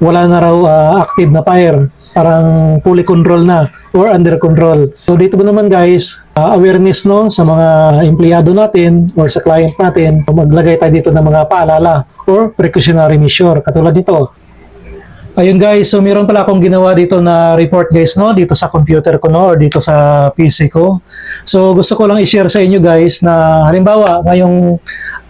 wala na raw active na fire. Parang fully control na or under control. So dito naman guys, awareness no sa mga empleyado natin or sa client natin, maglagay tayo dito ng mga paalala or precautionary measure katulad nito. Ayun guys, so meron pala akong ginawa dito na report guys no, dito sa computer ko no or dito sa PC ko. So gusto ko lang i-share sa inyo guys na halimbawa ngayong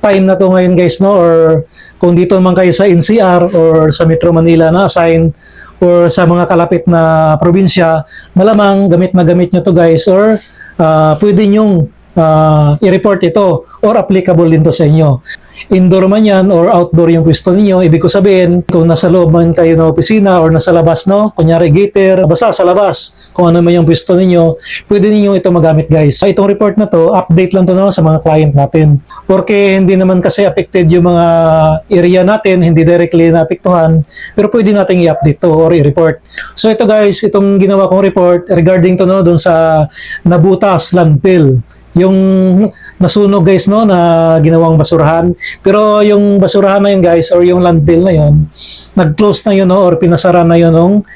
time na to ngayon guys no or kung dito naman kayo sa NCR or sa Metro Manila na assign or sa mga kalapit na probinsya, malamang gamit na gamit nyo to guys or pwede nyong i-report ito or applicable din to sa inyo. Indoor man yan or outdoor yung pwesto ninyo, ibig ko sabihin, kung nasa loob man kayo ng opisina or nasa labas, no? Kunyari gater, basta sa labas, kung ano man yung pwesto ninyo, pwede ninyo ito magamit guys. Itong report na to, update lang to no, sa mga client natin. Porque hindi naman kasi affected yung mga area natin, hindi directly naapektuhan, pero pwede natin i-update to or i-report. So ito guys, itong ginawa kong report regarding to no, dun sa nabutas landfill. Yung nasunog guys no na ginawang basurahan, pero yung basurahan na yun guys or yung landfill na yun nag-close na yun no, or pinasara na yun nung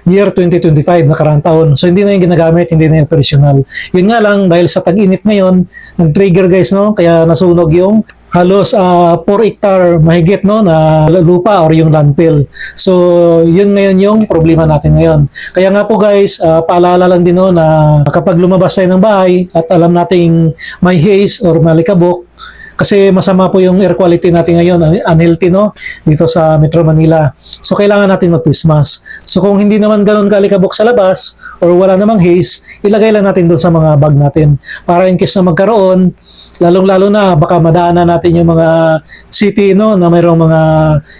year 2025 nakarang taon, so hindi na yung ginagamit, hindi na yung operational. Yun nga lang dahil sa tag-init ngayon nag-trigger guys no, kaya nasunog yung halos 4 hectare mahigit no na lupa or yung landfill. So yun ngayon yung problema natin ngayon. Kaya nga po guys, paalala lang din no na kapag lumabas tayo ng bahay at alam nating may haze or malikabok, kasi masama po yung air quality natin ngayon, unhealthy no dito sa Metro Manila. So kailangan natin mag-face mask. So kung hindi naman ganoon kalikabok sa labas or wala namang haze, ilagay lang natin doon sa mga bag natin para in case na magkaroon, lalong-lalo na baka madaanan natin yung mga city no na mayroong mga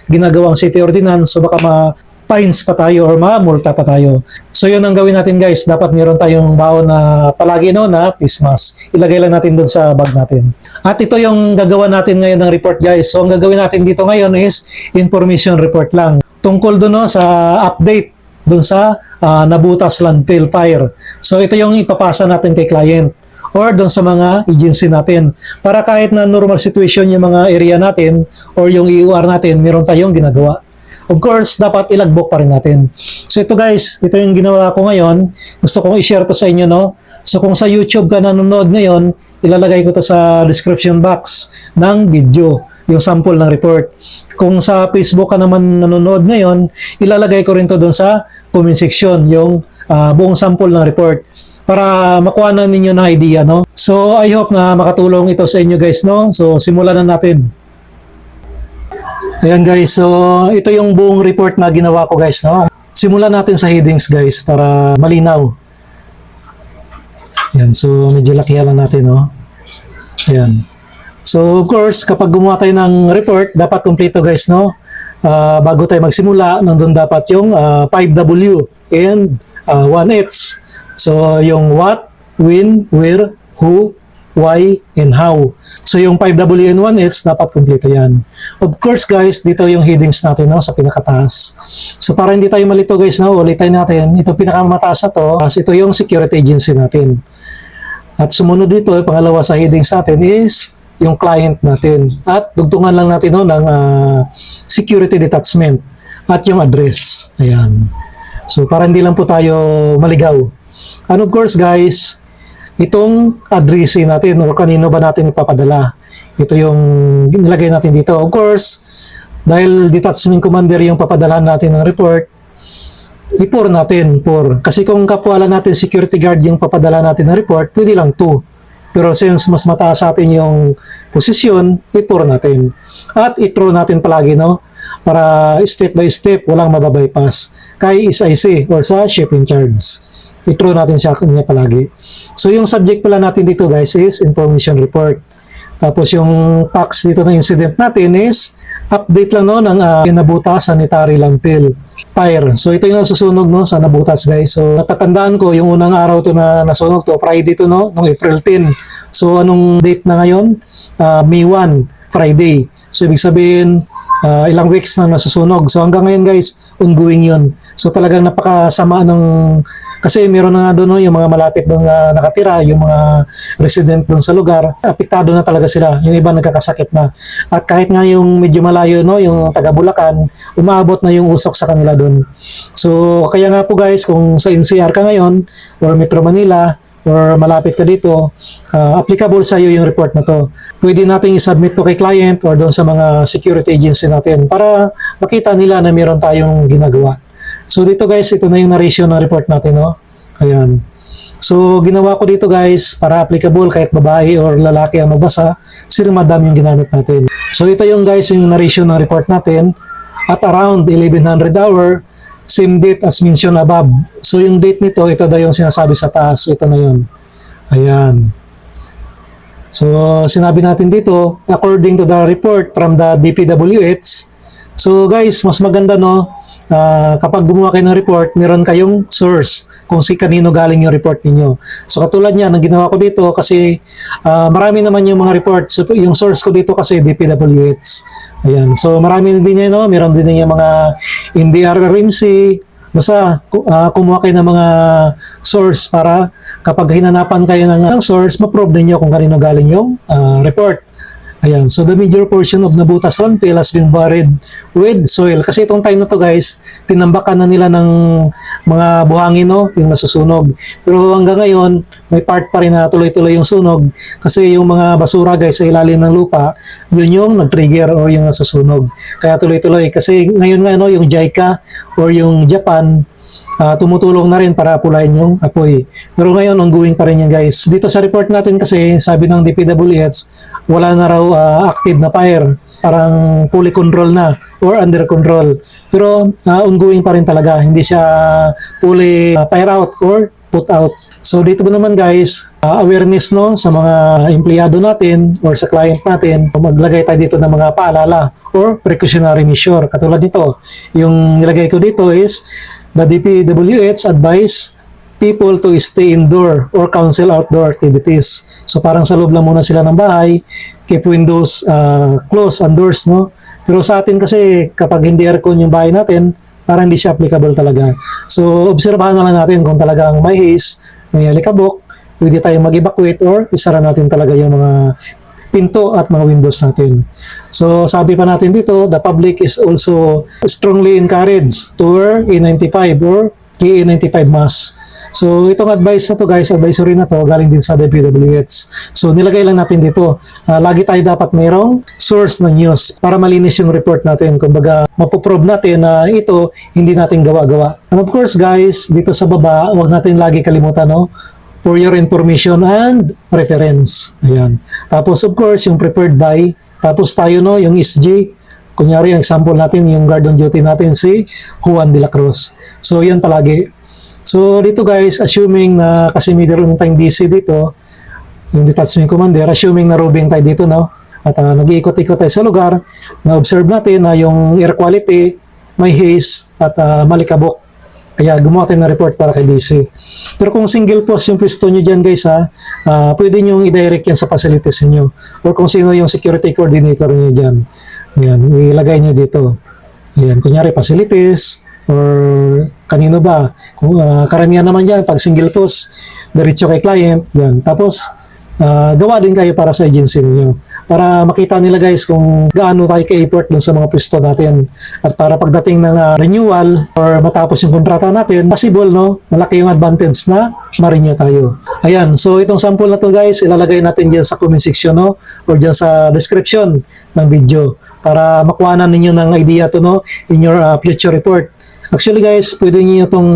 ginagawang city ordinance, so baka ma-fines pa tayo or ma-multa pa tayo. So yun ang gawin natin guys, dapat meron tayong baon na palagi no na face mask. Ilagay lang natin doon sa bag natin. At ito yung gagawa natin ngayon ng report guys. So ang gagawin natin dito ngayon is information report lang tungkol doon no sa update doon sa nabutas landfill fire. So ito yung ipapasa natin kay client or doon sa mga agency natin. Para kahit na normal situation yung mga area natin or yung EOR natin, meron tayong ginagawa. Of course, dapat ilagbok pa rin natin. So ito guys, ito yung ginawa ko ngayon. Gusto kong i-share to sa inyo, no? So kung sa YouTube ka nanonood ngayon, ilalagay ko to sa description box ng video, yung sample ng report. Kung sa Facebook ka naman nanonood ngayon, ilalagay ko rin to doon sa comment section, yung buong sample ng report, para makuha na ninyo ng idea, no? So, I hope na makatulong ito sa inyo guys, no? So, simulan na natin. Ayan guys, so ito yung buong report na ginawa ko guys, no? Simulan natin sa headings guys, para malinaw. Ayan, so medyo lakihan lang natin, no? Ayan. So, of course, kapag gumawa tayo ng report, dapat kompleto guys, no? Bago tayo magsimula, nandun dapat yung 5W and 1H. So, yung what, when, where, who, why, and how. So, yung 5W and 1H, dapat kumpleto yan. Of course, guys, dito yung headings natin no, sa pinakataas. So, para hindi tayo malito, guys, no, ulitin natin. Ito pinakamataas na to, as ito yung security agency natin. At sumunod dito, pangalawa sa headings natin is yung client natin. At dugtungan lang natin no, ng security detachment at yung address. Ayan. So, para hindi lang po tayo maligaw. And of course guys, itong addressing natin or kanino ba natin ipapadala. Ito yung nilagay natin dito. Of course, dahil detachment commander yung papadalahan natin ng report, i-pour natin, pour. Kasi kung kapwa lang natin security guard yung papadala natin ng report, pwede lang 2. Pero since mas mataas sa atin yung posisyon, i-pour natin. At i-throw natin palagi, no? Para step by step, walang mababypass. Kay SIC or sa shipping charge. I-throw natin siya kanya palagi. So yung subject pala natin dito guys is information report. Tapos yung facts dito ng incident natin is update lang no ng nabutas sanitary landfill fire. So ito yung nasusunog no sa nabutas guys. So natatandaan ko yung unang araw to na nasunog to, Friday to no, noong April 10. So anong date na ngayon? May 1, Friday. So ibig sabihin ilang weeks na nasusunog. So hanggang ngayon guys, ongoing yun. So talagang napakasama ng Kasi meron na nga doon no, yung mga malapit doon na nakatira, yung mga resident doon sa lugar, apektado na talaga sila. Yung iba nagkakasakit na. At kahit nga yung medyo malayo, no, yung taga Bulacan, umaabot na yung usok sa kanila doon. So, kaya nga po guys, kung sa NCR ka ngayon, or Metro Manila, or malapit ka dito, applicable sa iyo yung report na to. Pwede nating i-submit to kay client or doon sa mga security agency natin para makita nila na meron tayong ginagawa. So dito guys, ito na yung narration ng report natin, no? Ayan. So ginawa ko dito guys, para applicable kahit babae or lalaki ang magbasa, si Madam yung ginamit natin. So ito yung guys, yung narration ng report natin at around 1100 hour, same date as mentioned above. So yung date nito, ito daw yung sinasabi sa taas, ito na yun. Ayan. So sinabi natin dito, according to the report from the DPWH, so guys, mas maganda no, kapag gumawa kayo ng report, meron kayong source kung si kanino galing yung report ninyo. So katulad niyan, ang ginawa ko dito kasi marami naman yung mga report. So yung source ko dito kasi DPWH. Ayan. So marami din yan, no? Meron din yung mga NDRRMC. Basta kumuha kayo ng mga source para kapag hinanapan kayo ng source, ma-prove ninyo kung kanino galing yung report. Ayan, so the major portion of Nabutas landfill has been buried with soil. Kasi itong time na to guys, tinambakan na nila ng mga buhangin, no, yung nasusunog. Pero hanggang ngayon, may part pa rin na tuloy-tuloy yung sunog. Kasi yung mga basura guys sa ilalim ng lupa, yun yung nag-trigger or yung nasusunog. Kaya tuloy-tuloy. Kasi ngayon nga, no, yung JICA or yung Japan, tumutulong na rin para pulayin yung apoy. Pero ngayon, ongoing pa rin yan guys. Dito sa report natin kasi, sabi ng DPWH, wala na raw active na fire. Parang fully control na or under control. Pero ongoing pa rin talaga. Hindi siya fully fire out or put out. So dito po naman guys, awareness no sa mga empleyado natin or sa client natin, maglagay tayo dito ng mga paalala or precautionary measure. Katulad nito, yung nilagay ko dito is the DPWH advise people to stay indoor or cancel outdoor activities. So parang sa loob lang muna sila ng bahay, keep windows closed and doors, no? Pero sa atin kasi kapag hindi aircon yung bahay natin, parang hindi siya applicable talaga. So obserbahan na lang natin kung talagang may haze, may alikabok, pwede tayong mag-evacuate or isara natin talaga yung mga pinto at mga windows natin. So sabi pa natin dito, the public is also strongly encouraged to wear A95 or KA95 mask. So itong advice na to guys, advisory na to, galing din sa DPWH. So nilagay lang natin dito, lagi tayo dapat mayroong source ng news para malinis yung report natin. Kumbaga, mapoprove natin na ito hindi natin gawa-gawa. And of course guys, dito sa baba, huwag natin lagi kalimutan, no? For your information and reference. Ayan. Tapos of course, yung prepared by, tapos tayo no, yung SG, kunyari, ang example natin, yung guard on duty natin si Juan de la Cruz. So yan palagi. So dito guys, assuming na kasi may meron tayong DC dito, yung detachment commander, assuming na roving tayo dito, no? At nag-iikot-ikot tayo sa lugar, na-observe natin na yung air quality, may haze, at malikabok. Kaya gumawa tayo ng report para kay DC. Pero kung single post yung pwesto nyo dyan guys pwede nyo i-direct yan sa facilities nyo. Or kung sino yung security coordinator nyo dyan. Ayan, ilagay nyo dito. Ayan, kunyari facilities, or kanino ba? Kung karamihan naman dyan, pag single post, diretso kay client, yan. Tapos, gawa din kayo para sa agency niyo. Para makita nila guys kung gaano tayo ka-effort dun sa mga pwesto natin. At para pagdating ng renewal or matapos yung kontrata natin, possible, no? Malaki yung advantage na ma-renew tayo. Ayan, so itong sample na to guys, ilalagay natin dyan sa comment section, no? Or dyan sa description ng video para makuha ninyo ng idea to, no? In your future report. Actually guys, pwede niyo itong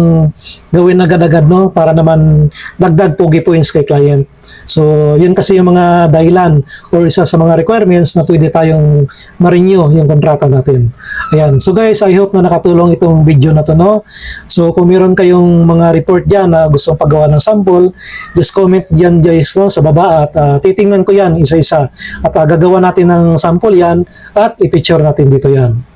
gawin agad-agad, no? Para naman dagdag pogi points kay client. So, yun kasi yung mga dahilan or isa sa mga requirements na pwede tayong ma-renew yung kontrata natin. Ayan. So guys, I hope na nakatulong itong video na to, no? So, kung meron kayong mga report dyan na gustong paggawa ng sample, just comment dyan guys, no? Sa baba at titingnan ko yan isa-isa. At gagawa natin ng sample yan at i-picture natin dito yan.